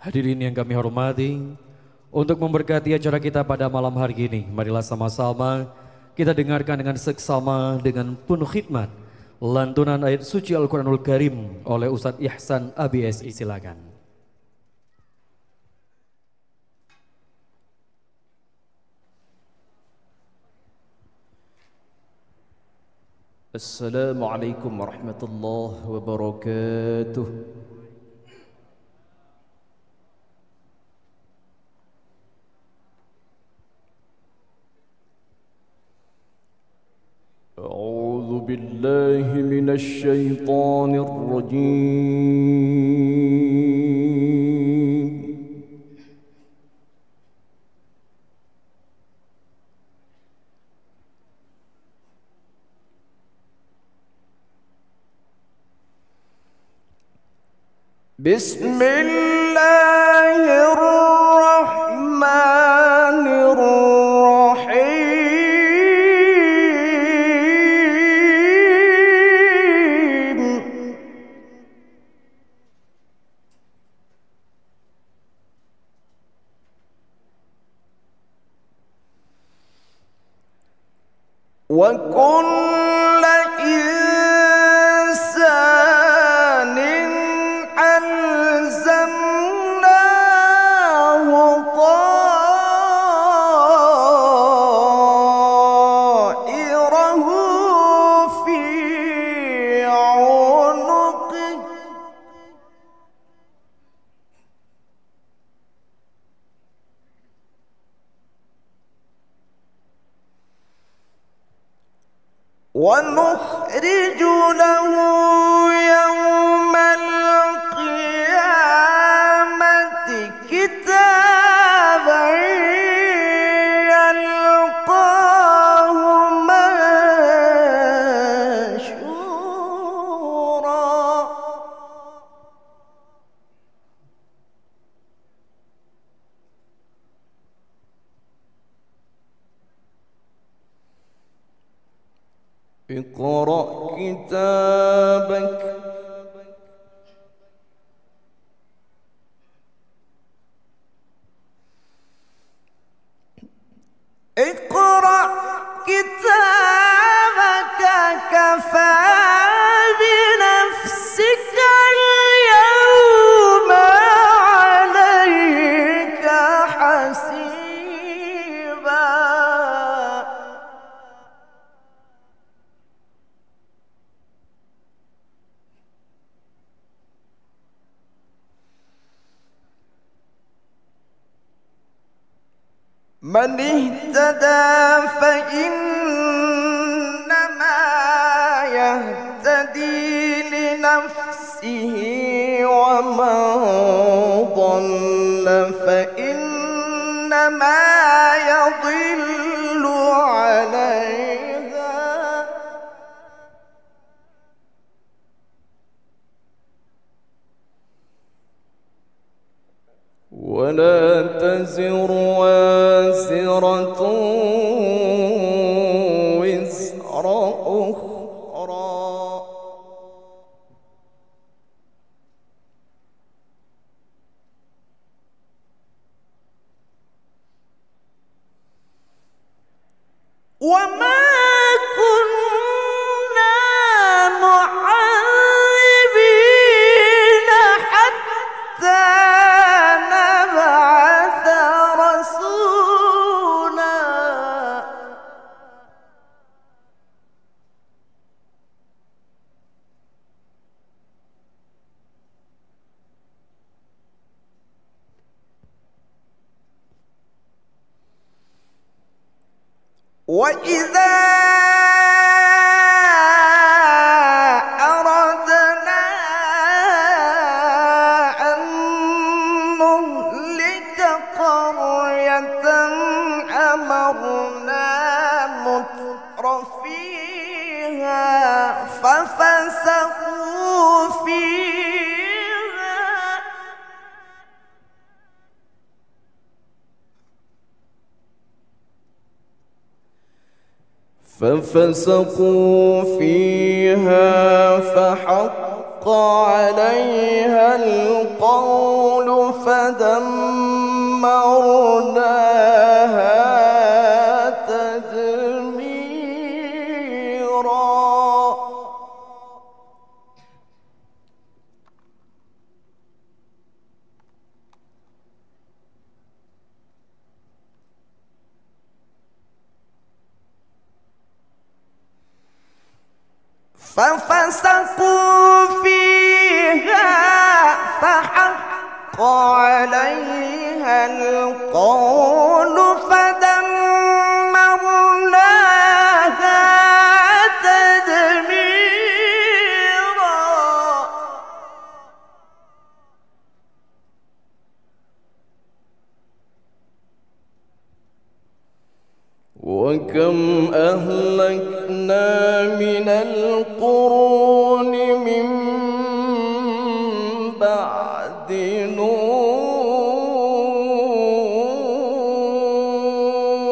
Hadirin yang kami hormati, untuk memberkati acara kita pada malam hari ini, marilah sama-sama kita dengarkan dengan seksama dengan penuh khidmat lantunan ayat suci Al-Quranul Karim oleh Ustadz Ihsan ABSI. Silakan. Assalamualaikum warahmatullahi wabarakatuh. A'udzu billahi minasy syaithanir rajim. Bismillahirrahmanirrahim. Wa kullu insanin alzamnahu ta'irahu fi 'unuqihi wa nukhriju lahu yawmal qiyamati kitaban yalqahu manshura. اقرأ كتابك اقرأ كتابك كفى بنفسك اليوم عليك حسيبا. من اهتدى فإنما يهتدي لنفسه ومن ضل فإنما يضل عليها ولا تزر وازرة وزر أخرى وما كنا معذبين حتى نبعث رسولا. وإذا أردنا أن نهلك قرية أمرنا مترفيها ففسقوا فيها فحق عليها القول فدمرناها تدميرا ففسقوا فيها فحق عليها القول فدمرناها تدميرا وكم أهلكنا من القرون من بعد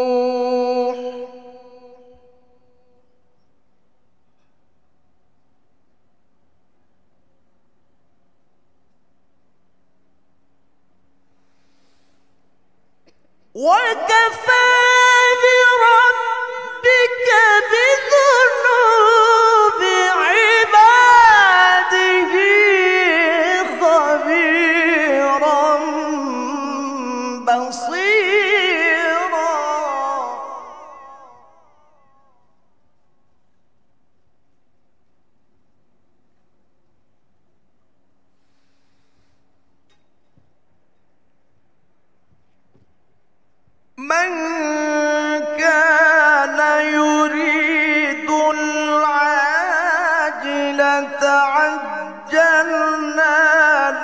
نوح وكفى بربك بذنوب عباده خبيرا بصيرا من كان يريد العاجلة عجلنا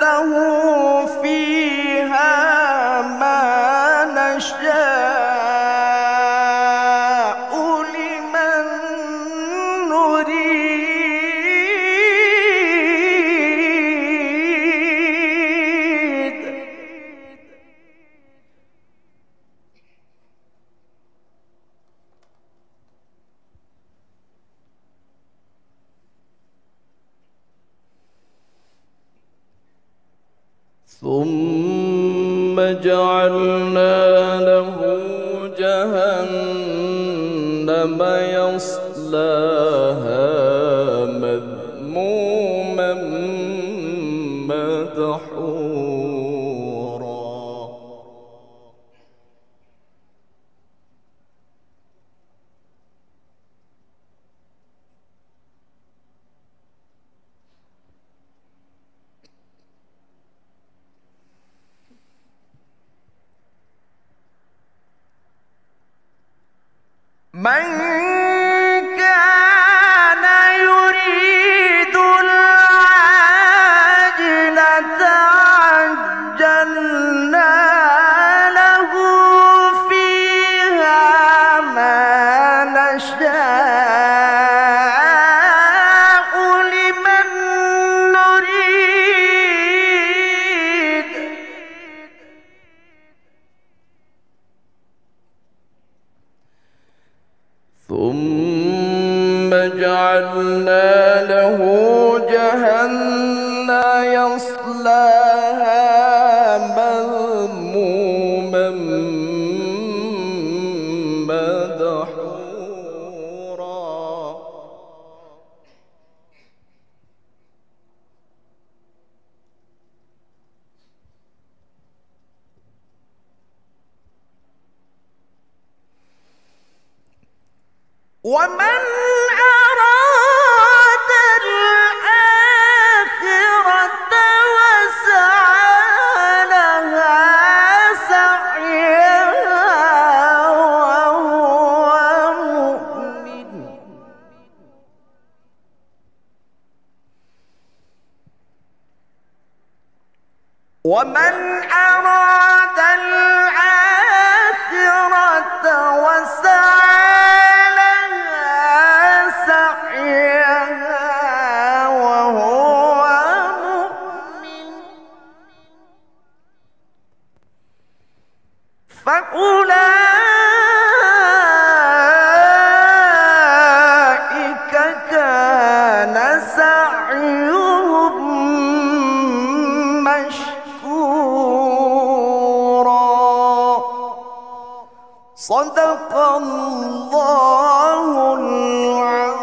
له فيها ما نشاء لمن نريد ثم جعلنا له جهنم يصلاها مذموما مدحورا من كان يريد العاجلة عجلنا له فيها ما نشاء لمن نريد ثم جعلنا له جهنم يصلاها مذموما مدحورا ومن أراد الآخرة وسعى لها سعيها وهو مؤمن ومن أراد الآخرة وسعى فأولئك كان سعيهم مشكورا صدق الله العظيم.